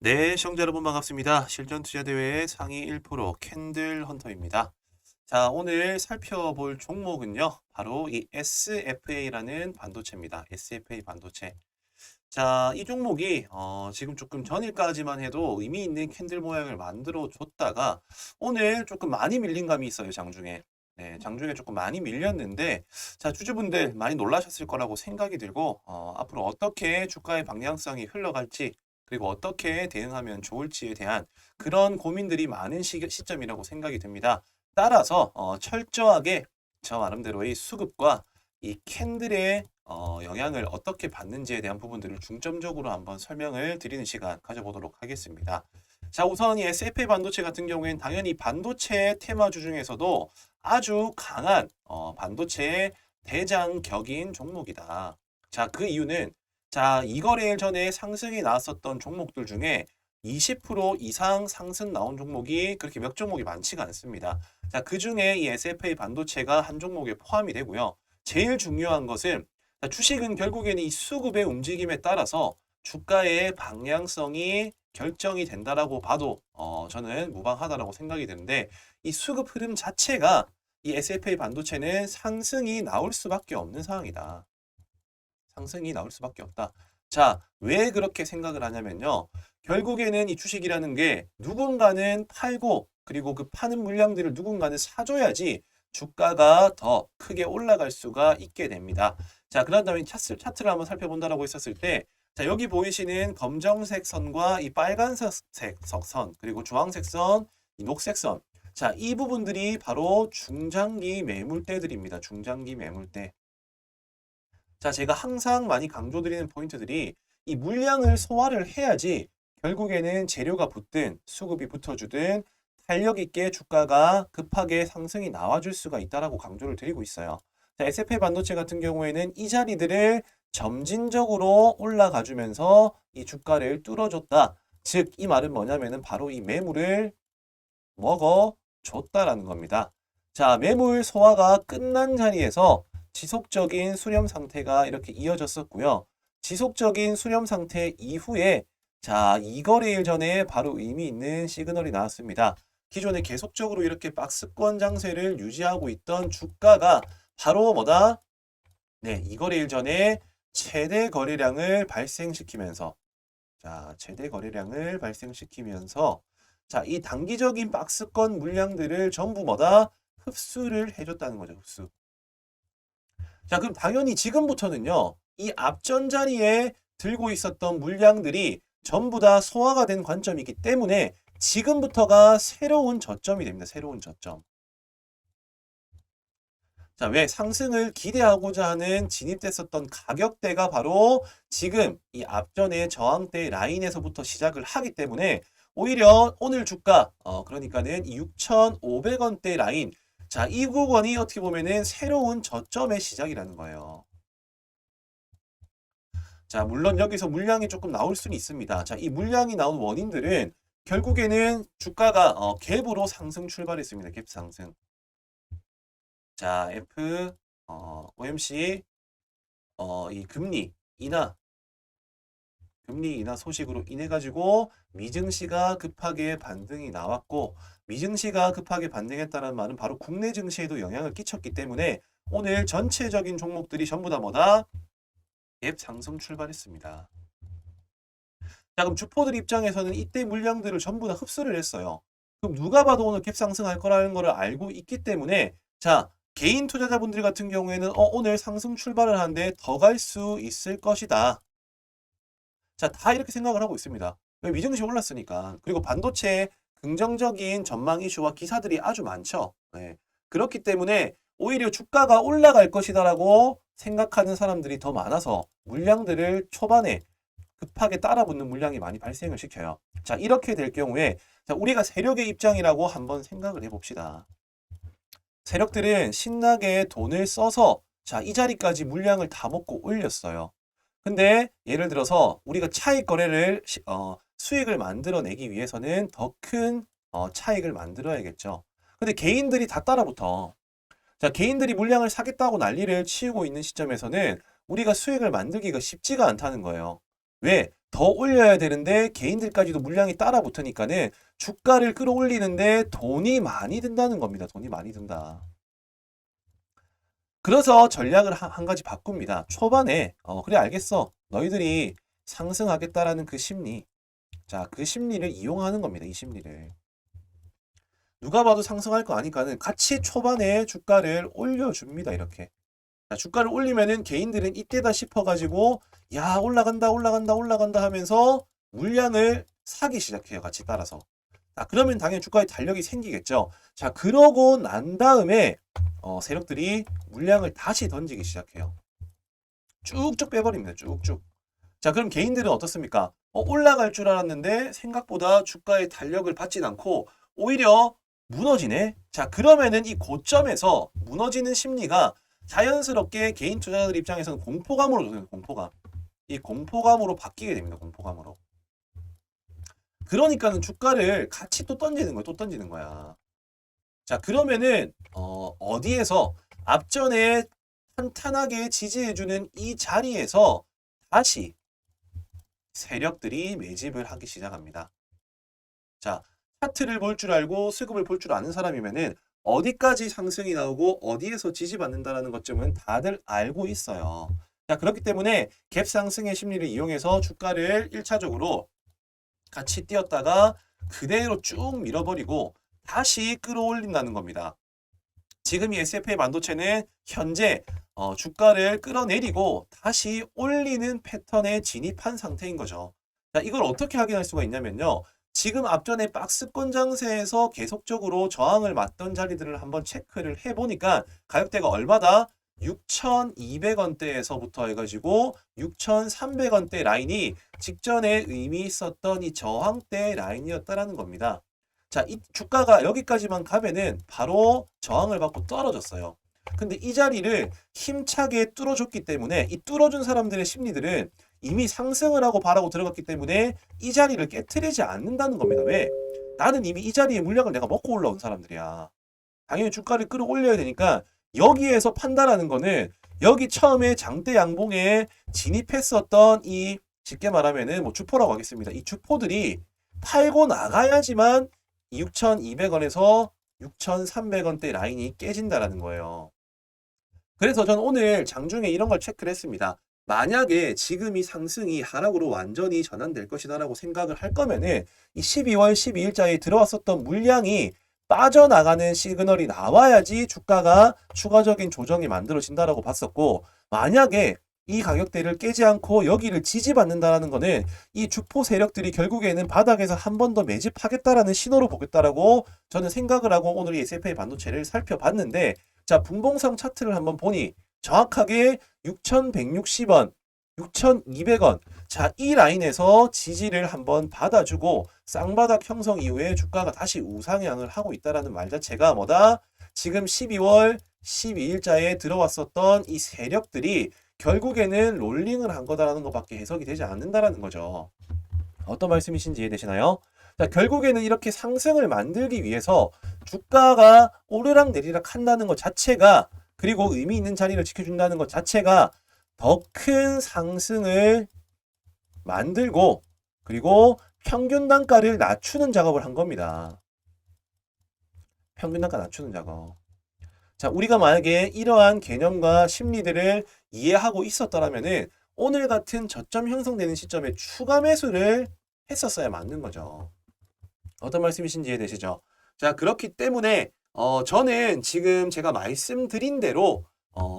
네, 시청자 여러분 반갑습니다. 실전 투자 대회의 상위 1% 캔들 헌터입니다. 자, 오늘 살펴볼 종목은요. 바로 이 SFA라는 반도체입니다. SFA 반도체. 자, 이 종목이 지금 조금 전일까지만 해도 의미 있는 캔들 모양을 만들어 줬다가 오늘 조금 많이 밀린 감이 있어요, 장중에. 네, 장중에 조금 많이 밀렸는데 자, 주주분들 많이 놀라셨을 거라고 생각이 들고 앞으로 어떻게 주가의 방향성이 흘러갈지 그리고 어떻게 대응하면 좋을지에 대한 그런 고민들이 많은 시점이라고 생각이 듭니다. 따라서 철저하게 저 나름대로의 수급과 이 캔들의 영향을 어떻게 받는지에 대한 부분들을 중점적으로 한번 설명을 드리는 시간 가져보도록 하겠습니다. 자, 우선 이 SFA 반도체 같은 경우에는 당연히 반도체 테마주 중에서도 아주 강한 반도체의 대장격인 종목이다. 자, 그 이유는 자, 이거래일 전에 상승이 나왔었던 종목들 중에 20% 이상 상승 나온 종목이 그렇게 몇 종목이 많지가 않습니다. 자, 그 중에 이 SFA 반도체가 한 종목에 포함이 되고요. 제일 중요한 것은 주식은 결국에는 이 수급의 움직임에 따라서 주가의 방향성이 결정이 된다라고 봐도 저는 무방하다라고 생각이 드는데 이 수급 흐름 자체가 이 SFA 반도체는 상승이 나올 수밖에 없는 상황이다. 상승이 나올 수밖에 없다. 자, 왜 그렇게 생각을 하냐면요. 결국에는 이 주식이라는 게 누군가는 팔고 그리고 그 파는 물량들을 누군가는 사줘야지 주가가 더 크게 올라갈 수가 있게 됩니다. 자, 그런 다음에 차트를 한번 살펴본다라고 했었을 때 자, 여기 보이시는 검정색 선과 이 빨간색 선, 그리고 주황색 선, 이 녹색 선. 자, 이 부분들이 바로 중장기 매물대들입니다. 중장기 매물대. 자, 제가 항상 많이 강조드리는 포인트들이 이 물량을 소화를 해야지 결국에는 재료가 붙든 수급이 붙어주든 탄력 있게 주가가 급하게 상승이 나와줄 수가 있다라고 강조를 드리고 있어요. 자, SFA 반도체 같은 경우에는 이 자리들을 점진적으로 올라가 주면서 이 주가를 뚫어줬다. 즉, 이 말은 뭐냐면은 바로 이 매물을 먹어줬다라는 겁니다. 자, 매물 소화가 끝난 자리에서 지속적인 수렴 상태가 이렇게 이어졌었고요. 지속적인 수렴 상태 이후에 자, 이거래일 전에 바로 의미 있는 시그널이 나왔습니다. 기존에 계속적으로 이렇게 박스권 장세를 유지하고 있던 주가가 바로 뭐다? 네, 이거래일 전에 최대 거래량을 발생시키면서 자, 최대 거래량을 발생시키면서 자, 이 단기적인 박스권 물량들을 전부 뭐다? 흡수를 해줬다는 거죠, 흡수. 자, 그럼 당연히 지금부터는요, 이 앞전 자리에 들고 있었던 물량들이 전부 다 소화가 된 관점이기 때문에 지금부터가 새로운 저점이 됩니다. 새로운 저점. 자, 왜 상승을 기대하고자 하는 진입됐었던 가격대가 바로 지금 이 앞전의 저항대 라인에서부터 시작을 하기 때문에 오히려 오늘 주가 그러니까는 6,500원대 라인 자, 이 구간이 어떻게 보면은 새로운 저점의 시작이라는 거예요. 자, 물론 여기서 물량이 조금 나올 수는 있습니다. 자, 이 물량이 나온 원인들은 결국에는 주가가 갭으로 상승 출발했습니다. 갭 상승. 자, OMC 이 금리 인하 소식으로 인해 가지고 미증시가 급하게 반등이 나왔고 미증시가 급하게 반등했다는 말은 바로 국내 증시에도 영향을 끼쳤기 때문에 오늘 전체적인 종목들이 전부 다 뭐다? 갭 상승 출발했습니다. 자, 그럼 주포들 입장에서는 이때 물량들을 전부 다 흡수를 했어요. 그럼 누가 봐도 오늘 갭 상승할 거라는 걸 알고 있기 때문에 자, 개인 투자자분들 같은 경우에는 오늘 상승 출발을 하는데 더 갈 수 있을 것이다. 자, 다 이렇게 생각을 하고 있습니다. 왜 미증시 올랐으니까. 그리고 반도체 긍정적인 전망 이슈와 기사들이 아주 많죠. 네. 그렇기 때문에 오히려 주가가 올라갈 것이다라고 생각하는 사람들이 더 많아서 물량들을 초반에 급하게 따라붙는 물량이 많이 발생을 시켜요. 자, 이렇게 될 경우에 자, 우리가 세력의 입장이라고 한번 생각을 해봅시다. 세력들은 신나게 돈을 써서 자, 이 자리까지 물량을 다 먹고 올렸어요. 근데 예를 들어서 우리가 차익 거래를 수익을 만들어내기 위해서는 더 큰 차익을 만들어야겠죠. 근데 개인들이 다 따라붙어. 자, 개인들이 물량을 사겠다고 난리를 치우고 있는 시점에서는 우리가 수익을 만들기가 쉽지가 않다는 거예요. 왜? 더 올려야 되는데 개인들까지도 물량이 따라 붙으니까는 주가를 끌어올리는데 돈이 많이 든다는 겁니다. 돈이 많이 든다. 그래서 전략을 한 가지 바꿉니다. 초반에 그래 알겠어. 너희들이 상승하겠다라는 그 심리. 자, 그 심리를 이용하는 겁니다. 이 심리를. 누가 봐도 상승할 거 아니까는 같이 초반에 주가를 올려줍니다. 이렇게. 자, 주가를 올리면은 개인들은 이때다 싶어가지고 야 올라간다 올라간다 올라간다 하면서 물량을 사기 시작해요. 같이 따라서. 자, 그러면 당연히 주가에 탄력이 생기겠죠. 자, 그러고 난 다음에 세력들이 물량을 다시 던지기 시작해요. 쭉쭉 빼버립니다. 쭉쭉. 자, 그럼 개인들은 어떻습니까? 올라갈 줄 알았는데 생각보다 주가의 탄력을 받진 않고 오히려 무너지네. 자, 그러면은 이 고점에서 무너지는 심리가 자연스럽게 개인 투자자들 입장에서는 공포감으로 들어요. 공포감. 이 공포감으로 바뀌게 됩니다. 공포감으로. 그러니까는 주가를 같이 또 던지는 거야. 또 던지는 거야. 자, 그러면은 어디에서 앞전에 탄탄하게 지지해주는 이 자리에서 다시 세력들이 매집을 하기 시작합니다. 자, 차트를 볼 줄 알고 수급을 볼 줄 아는 사람이면은 어디까지 상승이 나오고 어디에서 지지받는다라는 것쯤은 다들 알고 있어요. 자, 그렇기 때문에 갭 상승의 심리를 이용해서 주가를 1차적으로 같이 뛰었다가 그대로 쭉 밀어버리고 다시 끌어올린다는 겁니다. 지금 이 SFA 반도체는 현재 주가를 끌어내리고 다시 올리는 패턴에 진입한 상태인 거죠. 자, 이걸 어떻게 확인할 수가 있냐면요. 지금 앞전에 박스권 장세에서 계속적으로 저항을 맞던 자리들을 한번 체크를 해보니까 가격대가 얼마다? 6,200원대에서부터 해가지고 6,300원대 라인이 직전에 의미 있었던 이 저항대 라인이었다라는 겁니다. 자, 이 주가가 여기까지만 가면은 바로 저항을 받고 떨어졌어요. 근데 이 자리를 힘차게 뚫어줬기 때문에 이 뚫어준 사람들의 심리들은 이미 상승을 하고 바라고 들어갔기 때문에 이 자리를 깨트리지 않는다는 겁니다. 왜? 나는 이미 이 자리에 물량을 내가 먹고 올라온 사람들이야. 당연히 주가를 끌어올려야 되니까 여기에서 판단하는 거는 여기 처음에 장대 양봉에 진입했었던 이 쉽게 말하면은 뭐 주포라고 하겠습니다. 이 주포들이 팔고 나가야지만 6,200원에서 6,300원대 라인이 깨진다라는 거예요. 그래서 저는 오늘 장중에 이런 걸 체크를 했습니다. 만약에 지금 이 상승이 하락으로 완전히 전환될 것이다라고 생각을 할 거면은 이 12월 12일자에 들어왔었던 물량이 빠져나가는 시그널이 나와야지 주가가 추가적인 조정이 만들어진다라고 봤었고, 만약에 이 가격대를 깨지 않고 여기를 지지받는다라는 거는 이 주포 세력들이 결국에는 바닥에서 한 번 더 매집하겠다라는 신호로 보겠다라고 저는 생각을 하고 오늘 이 SFA 반도체를 살펴봤는데, 자, 분봉상 차트를 한번 보니 정확하게 6,160원, 6,200원. 자, 이 라인에서 지지를 한번 받아주고 쌍바닥 형성 이후에 주가가 다시 우상향을 하고 있다라는 말 자체가 뭐다? 지금 12월 12일자에 들어왔었던 이 세력들이 결국에는 롤링을 한 거다라는 것밖에 해석이 되지 않는다라는 거죠. 어떤 말씀이신지 이해되시나요? 자, 결국에는 이렇게 상승을 만들기 위해서 주가가 오르락 내리락 한다는 것 자체가, 그리고 의미 있는 자리를 지켜준다는 것 자체가 더 큰 상승을 만들고, 그리고 평균 단가를 낮추는 작업을 한 겁니다. 평균 단가 낮추는 작업. 자, 우리가 만약에 이러한 개념과 심리들을 이해하고 있었더라면은 오늘 같은 저점 형성되는 시점에 추가 매수를 했었어야 맞는 거죠. 어떤 말씀이신지 이해되시죠? 자, 그렇기 때문에 저는 지금 제가 말씀드린 대로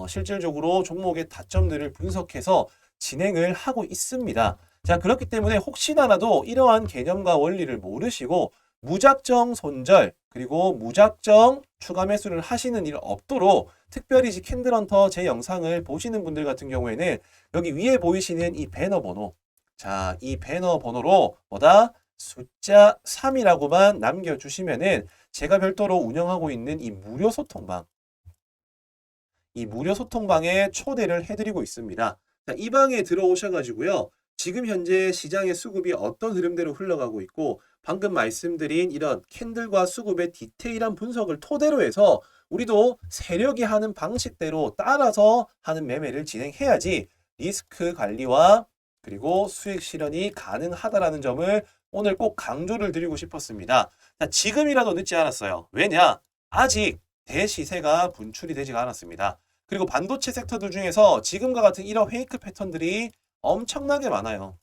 실질적으로 종목의 타점들을 분석해서 진행을 하고 있습니다. 자, 그렇기 때문에 혹시나라도 이러한 개념과 원리를 모르시고 무작정 손절 그리고 무작정 추가 매수를 하시는 일 없도록, 특별히 캔들헌터 제 영상을 보시는 분들 같은 경우에는 여기 위에 보이시는 이 배너 번호, 자, 이 배너 번호로 뭐다? 숫자 3이라고만 남겨주시면은 제가 별도로 운영하고 있는 이 무료 소통방, 이 무료 소통방에 초대를 해드리고 있습니다. 자, 이 방에 들어오셔가지고요. 지금 현재 시장의 수급이 어떤 흐름대로 흘러가고 있고, 방금 말씀드린 이런 캔들과 수급의 디테일한 분석을 토대로 해서 우리도 세력이 하는 방식대로 따라서 하는 매매를 진행해야지 리스크 관리와 그리고 수익 실현이 가능하다라는 점을 오늘 꼭 강조를 드리고 싶었습니다. 자, 지금이라도 늦지 않았어요. 왜냐? 아직 대시세가 분출이 되지가 않았습니다. 그리고 반도체 섹터들 중에서 지금과 같은 이런 페이크 패턴들이 엄청나게 많아요.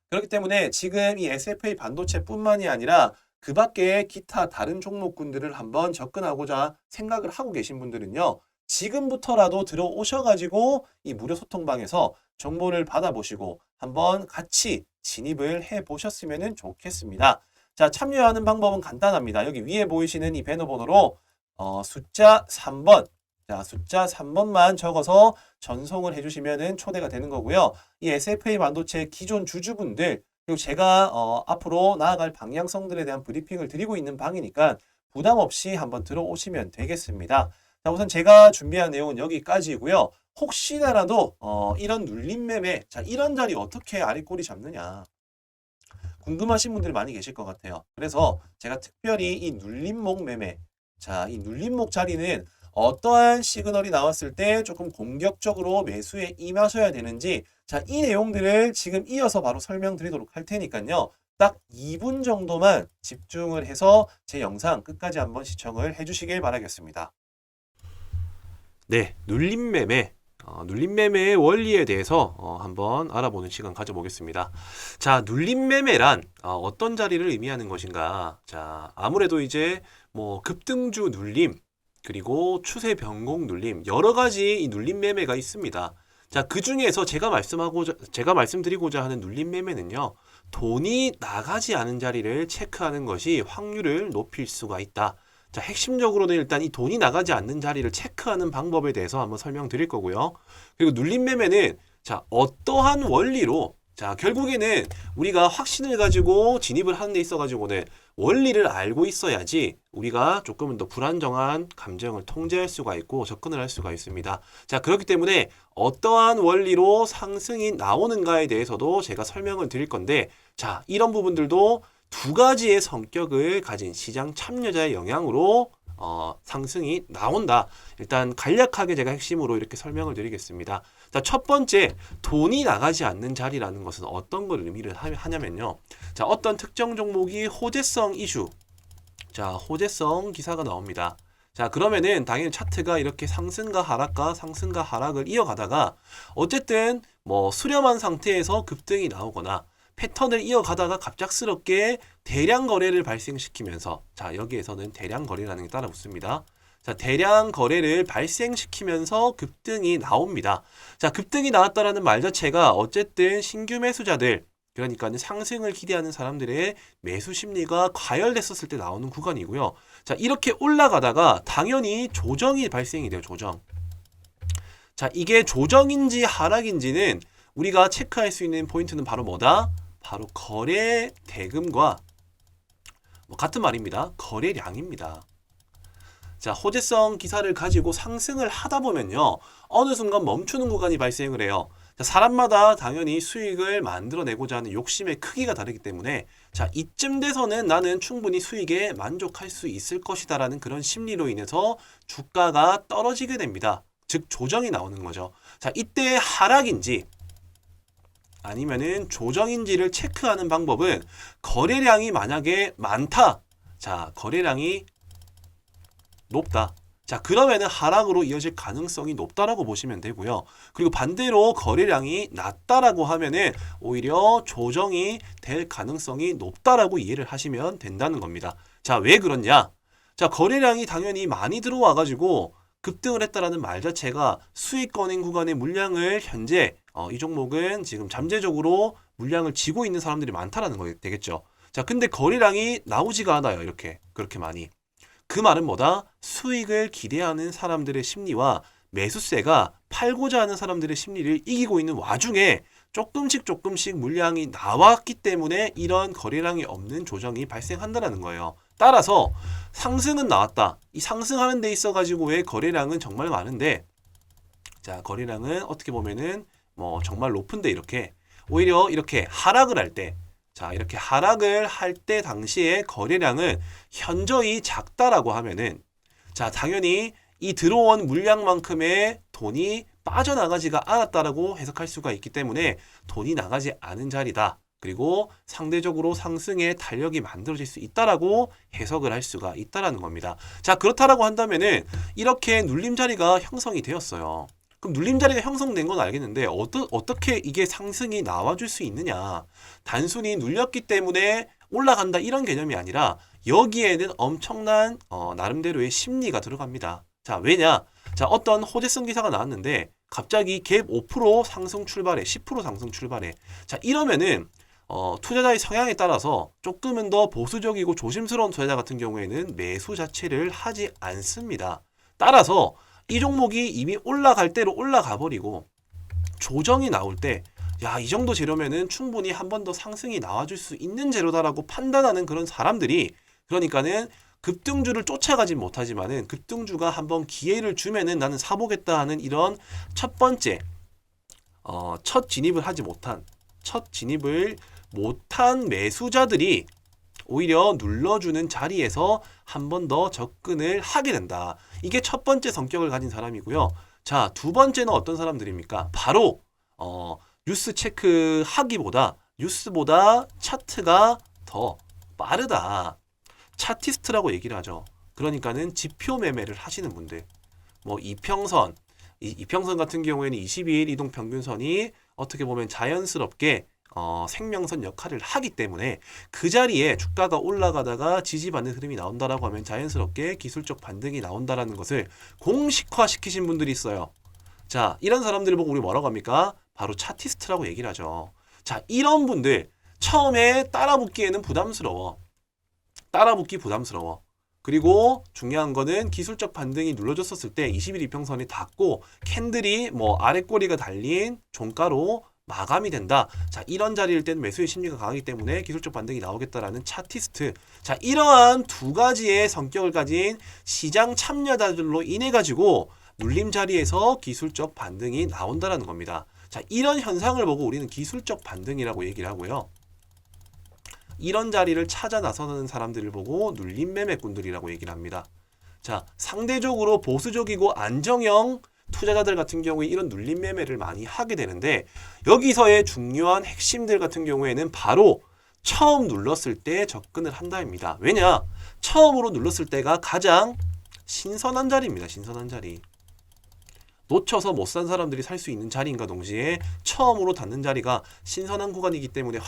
그렇기 때문에 지금 이 SFA 반도체뿐만이 아니라 그 밖에 기타 다른 종목군들을 한번 접근하고자 생각을 하고 계신 분들은요. 지금부터라도 들어오셔가지고 이 무료 소통방에서 정보를 받아보시고 한번 같이 진입을 해보셨으면 좋겠습니다. 자, 참여하는 방법은 간단합니다. 여기 위에 보이시는 이 배너 번호로 숫자 3번, 자, 숫자 3번만 적어서 전송을 해주시면 초대가 되는 거고요. 이 SFA 반도체 기존 주주분들, 그리고 제가 앞으로 나아갈 방향성들에 대한 브리핑을 드리고 있는 방이니까 부담 없이 한번 들어오시면 되겠습니다. 자, 우선 제가 준비한 내용은 여기까지고요. 혹시나라도 이런 눌림 매매, 자, 이런 자리 어떻게 아랫꼬리 잡느냐 궁금하신 분들이 많이 계실 것 같아요. 그래서 제가 특별히 이 눌림목 매매, 자, 이 눌림목 자리는 어떠한 시그널이 나왔을 때 조금 공격적으로 매수에 임하셔야 되는지, 자, 이 내용들을 지금 이어서 바로 설명드리도록 할 테니까요. 딱 2분 정도만 집중을 해서 제 영상 끝까지 한번 시청을 해주시길 바라겠습니다. 네, 눌림매매. 눌림매매의 원리에 대해서 한번 알아보는 시간 가져보겠습니다. 자, 눌림매매란 어떤 자리를 의미하는 것인가? 자, 아무래도 이제 뭐 급등주 눌림, 그리고 추세 변곡 눌림, 여러 가지 이 눌림 매매가 있습니다. 자, 그 중에서 제가 말씀드리고자 하는 눌림 매매는요, 돈이 나가지 않은 자리를 체크하는 것이 확률을 높일 수가 있다. 자, 핵심적으로는 일단 이 돈이 나가지 않는 자리를 체크하는 방법에 대해서 한번 설명드릴 거고요. 그리고 눌림 매매는 자, 어떠한 원리로, 자, 결국에는 우리가 확신을 가지고 진입을 하는 데 있어 가지고는 원리를 알고 있어야지 우리가 조금은 더 불안정한 감정을 통제할 수가 있고 접근을 할 수가 있습니다. 자, 그렇기 때문에 어떠한 원리로 상승이 나오는가에 대해서도 제가 설명을 드릴 건데, 자, 이런 부분들도 두 가지의 성격을 가진 시장 참여자의 영향으로 상승이 나온다. 일단 간략하게 제가 핵심으로 이렇게 설명을 드리겠습니다. 자, 첫 번째, 돈이 나가지 않는 자리라는 것은 어떤 걸 의미를 하냐면요. 자, 어떤 특정 종목이 호재성 이슈, 자, 호재성 기사가 나옵니다. 자, 그러면은 당연히 차트가 이렇게 상승과 하락을 이어가다가 어쨌든 뭐 수렴한 상태에서 급등이 나오거나 패턴을 이어가다가 갑작스럽게 대량 거래를 발생시키면서, 자, 여기에서는 대량 거래라는 게 따라 붙습니다. 자, 대량 거래를 발생시키면서 급등이 나옵니다. 자, 급등이 나왔다라는 말 자체가 어쨌든 신규 매수자들, 그러니까 상승을 기대하는 사람들의 매수 심리가 과열됐었을 때 나오는 구간이고요. 자, 이렇게 올라가다가 당연히 조정이 발생이 돼요. 조정. 자, 이게 조정인지 하락인지는 우리가 체크할 수 있는 포인트는 바로 뭐다? 바로 거래 대금과 같은 말입니다. 거래량입니다. 자, 호재성 기사를 가지고 상승을 하다 보면요, 어느 순간 멈추는 구간이 발생을 해요. 자, 사람마다 당연히 수익을 만들어내고자 하는 욕심의 크기가 다르기 때문에, 자, 이쯤 돼서는 나는 충분히 수익에 만족할 수 있을 것이다 라는 그런 심리로 인해서 주가가 떨어지게 됩니다. 즉 조정이 나오는 거죠. 자, 이때 하락인지 아니면은 조정인지를 체크하는 방법은 거래량이 만약에 많다. 자, 거래량이 높다. 자, 그러면은 하락으로 이어질 가능성이 높다라고 보시면 되고요. 그리고 반대로 거래량이 낮다라고 하면은 오히려 조정이 될 가능성이 높다라고 이해를 하시면 된다는 겁니다. 자, 왜 그러냐? 자, 거래량이 당연히 많이 들어와 가지고 급등을 했다라는 말 자체가 수익권인 구간의 물량을 현재 이 종목은 지금 잠재적으로 물량을 쥐고 있는 사람들이 많다라는 거 되겠죠. 자, 근데 거래량이 나오지가 않아요. 이렇게 그렇게 많이. 그 말은 뭐다? 수익을 기대하는 사람들의 심리와 매수세가 팔고자 하는 사람들의 심리를 이기고 있는 와중에 조금씩 물량이 나왔기 때문에 이런 거래량이 없는 조정이 발생한다는 거예요. 따라서 상승은 나왔다. 이 상승하는 데 있어 가지고의 거래량은 정말 많은데, 자, 거래량은 어떻게 보면은 뭐 정말 높은데 이렇게 오히려 이렇게 하락을 할 때, 자, 이렇게 하락을 할 때 당시에 거래량은 현저히 작다라고 하면은, 자, 당연히 이 들어온 물량만큼의 돈이 빠져나가지가 않았다라고 해석할 수가 있기 때문에 돈이 나가지 않은 자리다. 그리고 상대적으로 상승의 탄력이 만들어질 수 있다라고 해석을 할 수가 있다라는 겁니다. 자, 그렇다라고 한다면은 이렇게 눌림 자리가 형성이 되었어요. 그럼 눌림 자리가 형성된 건 알겠는데 어떻게 이게 상승이 나와줄 수 있느냐? 단순히 눌렸기 때문에 올라간다 이런 개념이 아니라 여기에는 엄청난 나름대로의 심리가 들어갑니다. 자, 왜냐? 자, 어떤 호재성 기사가 나왔는데 갑자기 갭 5% 상승 출발해, 10% 상승 출발해. 자, 이러면은 투자자의 성향에 따라서 조금은 더 보수적이고 조심스러운 투자자 같은 경우에는 매수 자체를 하지 않습니다. 따라서 이 종목이 이미 올라갈 대로 올라가 버리고 조정이 나올 때 야, 이 정도 재료면은 충분히 한 번 더 상승이 나와줄 수 있는 재료다라고 판단하는 그런 사람들이, 그러니까는 급등주를 쫓아가지 못하지만은 급등주가 한번 기회를 주면은 나는 사보겠다 하는 이런 첫 번째 첫 진입을 못한 매수자들이 오히려 눌러주는 자리에서 한 번 더 접근을 하게 된다. 이게 첫 번째 성격을 가진 사람이고요. 자, 두 번째는 어떤 사람들입니까? 바로 뉴스 체크하기보다 뉴스보다 차트가 더 빠르다. 차티스트라고 얘기를 하죠. 그러니까는 지표 매매를 하시는 분들. 뭐 이평선 같은 경우에는 22일 이동 평균선이 어떻게 보면 자연스럽게 생명선 역할을 하기 때문에 그 자리에 주가가 올라가다가 지지받는 흐름이 나온다라고 하면 자연스럽게 기술적 반등이 나온다라는 것을 공식화 시키신 분들이 있어요. 자, 이런 사람들을 보고 우리 뭐라고 합니까? 바로 차티스트라고 얘기를 하죠. 자, 이런 분들 처음에 따라붙기에는 부담스러워. 그리고 중요한 거는 기술적 반등이 눌러졌었을 때 20일 이평선이 닿고 캔들이 뭐 아래 꼬리가 달린 종가로 마감이 된다. 자, 이런 자리일 때는 매수의 심리가 강하기 때문에 기술적 반등이 나오겠다라는 차티스트. 자, 이러한 두 가지의 성격을 가진 시장 참여자들로 인해 가지고 눌림 자리에서 기술적 반등이 나온다라는 겁니다. 자, 이런 현상을 보고 우리는 기술적 반등이라고 얘기를 하고요. 이런 자리를 찾아 나서는 사람들을 보고 눌림 매매꾼들이라고 얘기를 합니다. 자, 상대적으로 보수적이고 안정형 투자자들 같은 경우에 이런 눌림 매매를 많이 하게 되는데 여기서의 중요한 핵심들 같은 경우에는 바로 처음 눌렀을 때 접근을 한다입니다. 왜냐? 처음으로 눌렀을 때가 가장 신선한 자리입니다. 신선한 자리. 놓쳐서 못 산 사람들이 살 수 있는 자리인가 동시에 처음으로 닿는 자리가 신선한 구간이기 때문에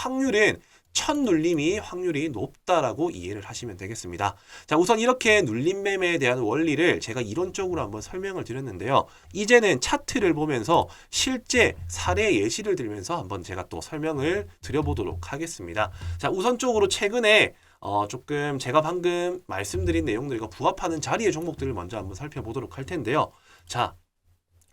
첫 눌림이 확률이 높다라고 이해를 하시면 되겠습니다. 자, 우선 이렇게 눌림 매매에 대한 원리를 제가 이론적으로 한번 설명을 드렸는데요. 이제는 차트를 보면서 실제 사례 예시를 들면서 한번 제가 또 설명을 드려보도록 하겠습니다. 자, 우선적으로 최근에 조금 제가 방금 말씀드린 내용들과 부합하는 자리의 종목들을 먼저 한번 살펴보도록 할 텐데요. 자,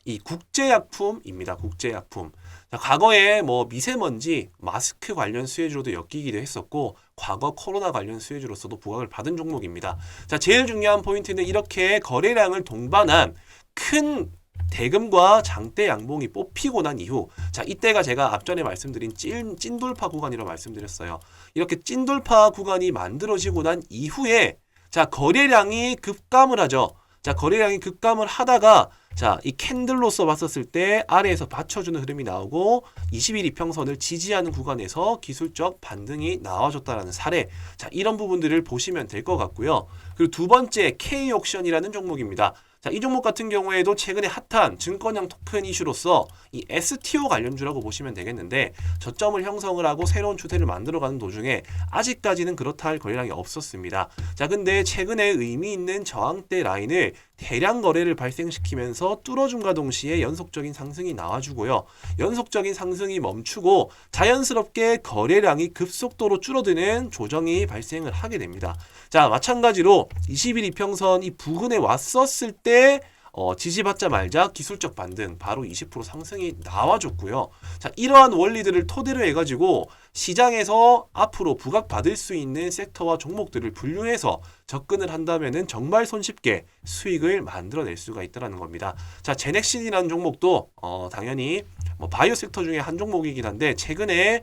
이 국제약품입니다. 국제약품. 자, 과거에 뭐 미세먼지, 마스크 관련 수혜주로도 엮이기도 했었고 과거 코로나 관련 수혜주로서도 부각을 받은 종목입니다. 자, 제일 중요한 포인트는 이렇게 거래량을 동반한 큰 대금과 장대 양봉이 뽑히고 난 이후, 자, 이때가 제가 앞전에 말씀드린 찐돌파 구간이라고 말씀드렸어요. 이렇게 찐돌파 구간이 만들어지고 난 이후에 자, 거래량이 급감을 하죠. 자, 거래량이 급감을 하다가 자, 이 캔들로서 봤었을 때 아래에서 받쳐주는 흐름이 나오고 20일 이평선을 지지하는 구간에서 기술적 반등이 나와줬다라는 사례. 자, 이런 부분들을 보시면 될 것 같고요. 그리고 두 번째 K옥션이라는 종목입니다. 자, 이 종목 같은 경우에도 최근에 핫한 증권형 토큰 이슈로서 이 STO 관련주라고 보시면 되겠는데 저점을 형성을 하고 새로운 추세를 만들어가는 도중에 아직까지는 그렇다 할 거래량이 없었습니다. 자, 근데 최근에 의미 있는 저항대 라인을 대량 거래를 발생시키면서 뚫어줌과 동시에 연속적인 상승이 나와주고요. 연속적인 상승이 멈추고 자연스럽게 거래량이 급속도로 줄어드는 조정이 발생을 하게 됩니다. 자, 마찬가지로 20일 이평선 이 부근에 왔었을 때 지지받자 말자 기술적 반등 바로 20% 상승이 나와줬고요. 자, 이러한 원리들을 토대로 해가지고 시장에서 앞으로 부각받을 수 있는 섹터와 종목들을 분류해서 접근을 한다면은 정말 손쉽게 수익을 만들어낼 수가 있다는 겁니다. 자, 제넥신이라는 종목도 당연히 뭐 바이오 섹터 중에 한 종목이긴 한데 최근에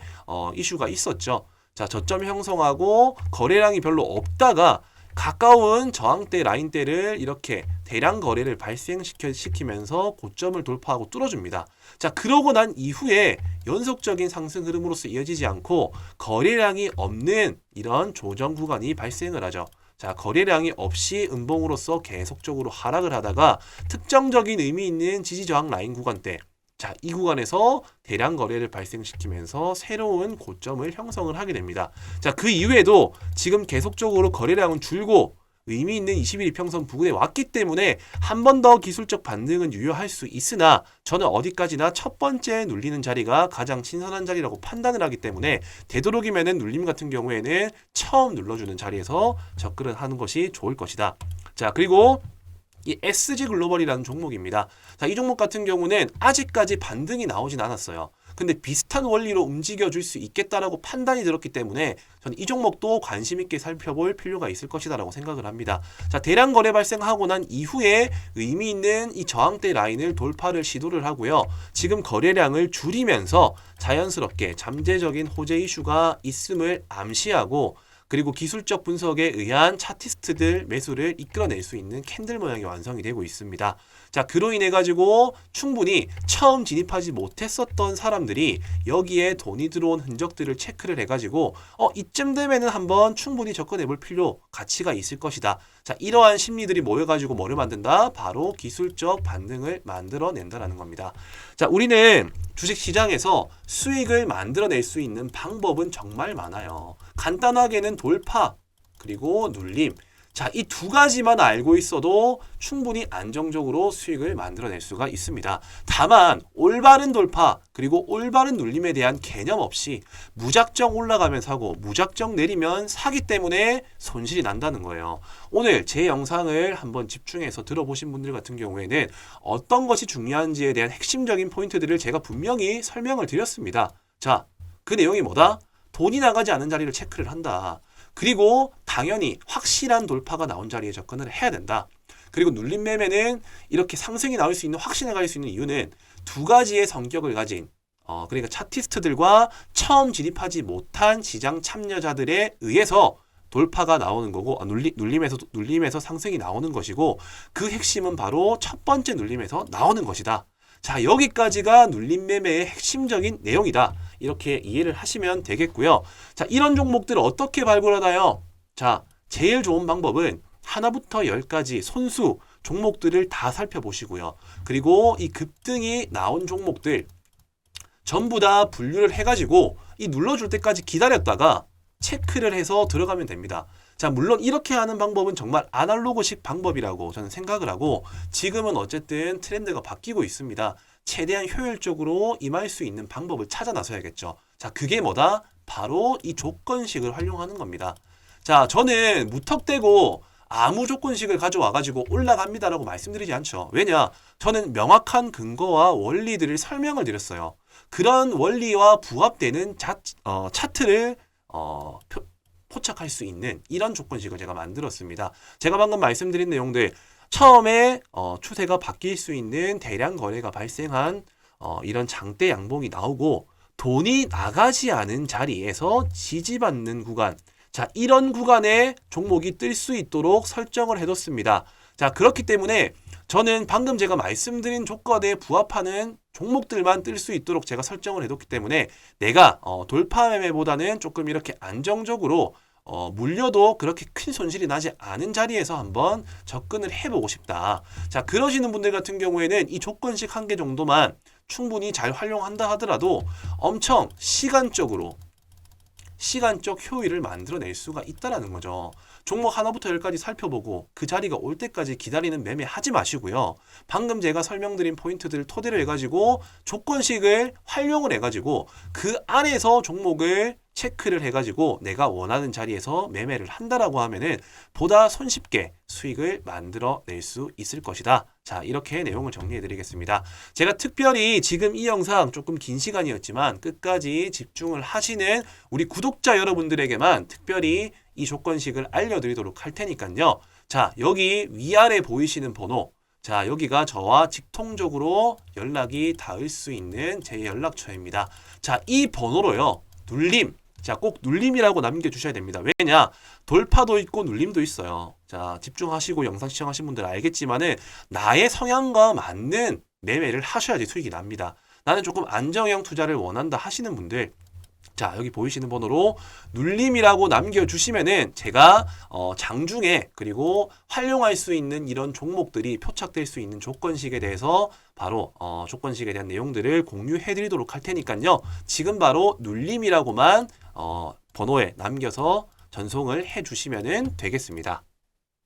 이슈가 있었죠. 자, 저점 형성하고 거래량이 별로 없다가 가까운 저항대 라인대를 이렇게 대량 거래를 발생시키면서 고점을 돌파하고 뚫어줍니다. 자, 그러고 난 이후에 연속적인 상승 흐름으로서 이어지지 않고 거래량이 없는 이런 조정 구간이 발생을 하죠. 자, 거래량이 없이 음봉으로서 계속적으로 하락을 하다가 특정적인 의미 있는 지지 저항 라인 구간대, 자, 이 구간에서 대량 거래를 발생시키면서 새로운 고점을 형성을 하게 됩니다. 자, 그 이후에도 지금 계속적으로 거래량은 줄고 의미 있는 21 이평선 부근에 왔기 때문에 한 번 더 기술적 반등은 유효할 수 있으나 저는 어디까지나 첫 번째 눌리는 자리가 가장 신선한 자리라고 판단을 하기 때문에 되도록이면은 눌림 같은 경우에는 처음 눌러주는 자리에서 접근을 하는 것이 좋을 것이다. 자, 그리고 이 SG 글로벌이라는 종목입니다. 자, 이 종목 같은 경우는 아직까지 반등이 나오진 않았어요. 근데 비슷한 원리로 움직여줄 수 있겠다라고 판단이 들었기 때문에 저는 이 종목도 관심 있게 살펴볼 필요가 있을 것이다라고 생각을 합니다. 자, 대량 거래 발생하고 난 이후에 의미 있는 이 저항대 라인을 돌파를 시도를 하고요. 지금 거래량을 줄이면서 자연스럽게 잠재적인 호재 이슈가 있음을 암시하고 그리고 기술적 분석에 의한 차티스트들 매수를 이끌어낼 수 있는 캔들 모양이 완성이 되고 있습니다. 자, 그로 인해 가지고 충분히 처음 진입하지 못했었던 사람들이 여기에 돈이 들어온 흔적들을 체크를 해가지고 이쯤 되면은 한번 충분히 접근해 볼 필요, 가치가 있을 것이다. 자, 이러한 심리들이 모여가지고 뭐를 만든다? 바로 기술적 반등을 만들어낸다라는 겁니다. 자, 우리는 주식시장에서 수익을 만들어낼 수 있는 방법은 정말 많아요. 간단하게는 돌파, 그리고 눌림. 자, 이 두 가지만 알고 있어도 충분히 안정적으로 수익을 만들어낼 수가 있습니다. 다만 올바른 돌파 그리고 올바른 눌림에 대한 개념 없이 무작정 올라가면 사고 무작정 내리면 사기 때문에 손실이 난다는 거예요. 오늘 제 영상을 한번 집중해서 들어보신 분들 같은 경우에는 어떤 것이 중요한지에 대한 핵심적인 포인트들을 제가 분명히 설명을 드렸습니다. 자, 그 내용이 뭐다? 돈이 나가지 않은 자리를 체크를 한다. 그리고 당연히 확실한 돌파가 나온 자리에 접근을 해야 된다. 그리고 눌림 매매는 이렇게 상승이 나올 수 있는, 확신에 갈 수 있는 이유는 두 가지의 성격을 가진 그러니까 차티스트들과 처음 진입하지 못한 시장 참여자들에 의해서 돌파가 나오는 거고 눌림에서 상승이 나오는 것이고 그 핵심은 바로 첫 번째 눌림에서 나오는 것이다. 자, 여기까지가 눌림 매매의 핵심적인 내용이다. 이렇게 이해를 하시면 되겠고요. 자, 이런 종목들을 어떻게 발굴하나요? 자, 제일 좋은 방법은 하나부터 10까지 손수 종목들을 다 살펴보시고요. 그리고 이 급등이 나온 종목들 전부 다 분류를 해가지고 이 눌러줄 때까지 기다렸다가 체크를 해서 들어가면 됩니다. 자, 물론 이렇게 하는 방법은 정말 아날로그식 방법이라고 저는 생각을 하고 지금은 어쨌든 트렌드가 바뀌고 있습니다. 최대한 효율적으로 임할 수 있는 방법을 찾아 나서야겠죠. 자, 그게 뭐다? 바로 이 조건식을 활용하는 겁니다. 자, 저는 무턱대고 아무 조건식을 가져와가지고 올라갑니다라고 말씀드리지 않죠. 왜냐? 저는 명확한 근거와 원리들을 설명을 드렸어요. 그런 원리와 부합되는 차트를 포착할 수 있는 이런 조건식을 제가 만들었습니다. 제가 방금 말씀드린 내용들 처음에 추세가 바뀔 수 있는 대량 거래가 발생한 이런 장대 양봉이 나오고 돈이 나가지 않은 자리에서 지지받는 구간, 자, 이런 구간에 종목이 뜰 수 있도록 설정을 해뒀습니다. 자, 그렇기 때문에 저는 방금 제가 말씀드린 조건에 부합하는 종목들만 뜰 수 있도록 제가 설정을 해뒀기 때문에 내가 돌파 매매보다는 조금 이렇게 안정적으로 물려도 그렇게 큰 손실이 나지 않은 자리에서 한번 접근을 해보고 싶다. 자, 그러시는 분들 같은 경우에는 이 조건식 한 개 정도만 충분히 잘 활용한다 하더라도 엄청 시간적 효율을 만들어낼 수가 있다는 거죠. 종목 하나부터 10까지 살펴보고 그 자리가 올 때까지 기다리는 매매 하지 마시고요. 방금 제가 설명드린 포인트들을 토대로 해가지고 조건식을 활용을 해가지고 그 안에서 종목을 체크를 해가지고 내가 원하는 자리에서 매매를 한다라고 하면은 보다 손쉽게 수익을 만들어낼 수 있을 것이다. 자, 이렇게 내용을 정리해 드리겠습니다. 제가 특별히 지금 이 영상 조금 긴 시간이었지만 끝까지 집중을 하시는 우리 구독자 여러분들에게만 특별히 이 조건식을 알려드리도록 할 테니까요. 자, 여기 위아래 보이시는 번호, 자, 여기가 저와 직통적으로 연락이 닿을 수 있는 제 연락처입니다. 자, 이 번호로요. 눌림, 자, 꼭 눌림이라고 남겨주셔야 됩니다. 왜냐? 돌파도 있고 눌림도 있어요. 자, 집중하시고 영상 시청하신 분들 알겠지만은 나의 성향과 맞는 매매를 하셔야지 수익이 납니다. 나는 조금 안정형 투자를 원한다 하시는 분들, 자, 여기 보이시는 번호로 눌림이라고 남겨주시면은 제가 장중에 그리고 활용할 수 있는 이런 종목들이 표착될 수 있는 조건식에 대해서 바로 조건식에 대한 내용들을 공유해 드리도록 할 테니까요. 지금 바로 눌림이라고만 번호에 남겨서 전송을 해 주시면 되겠습니다.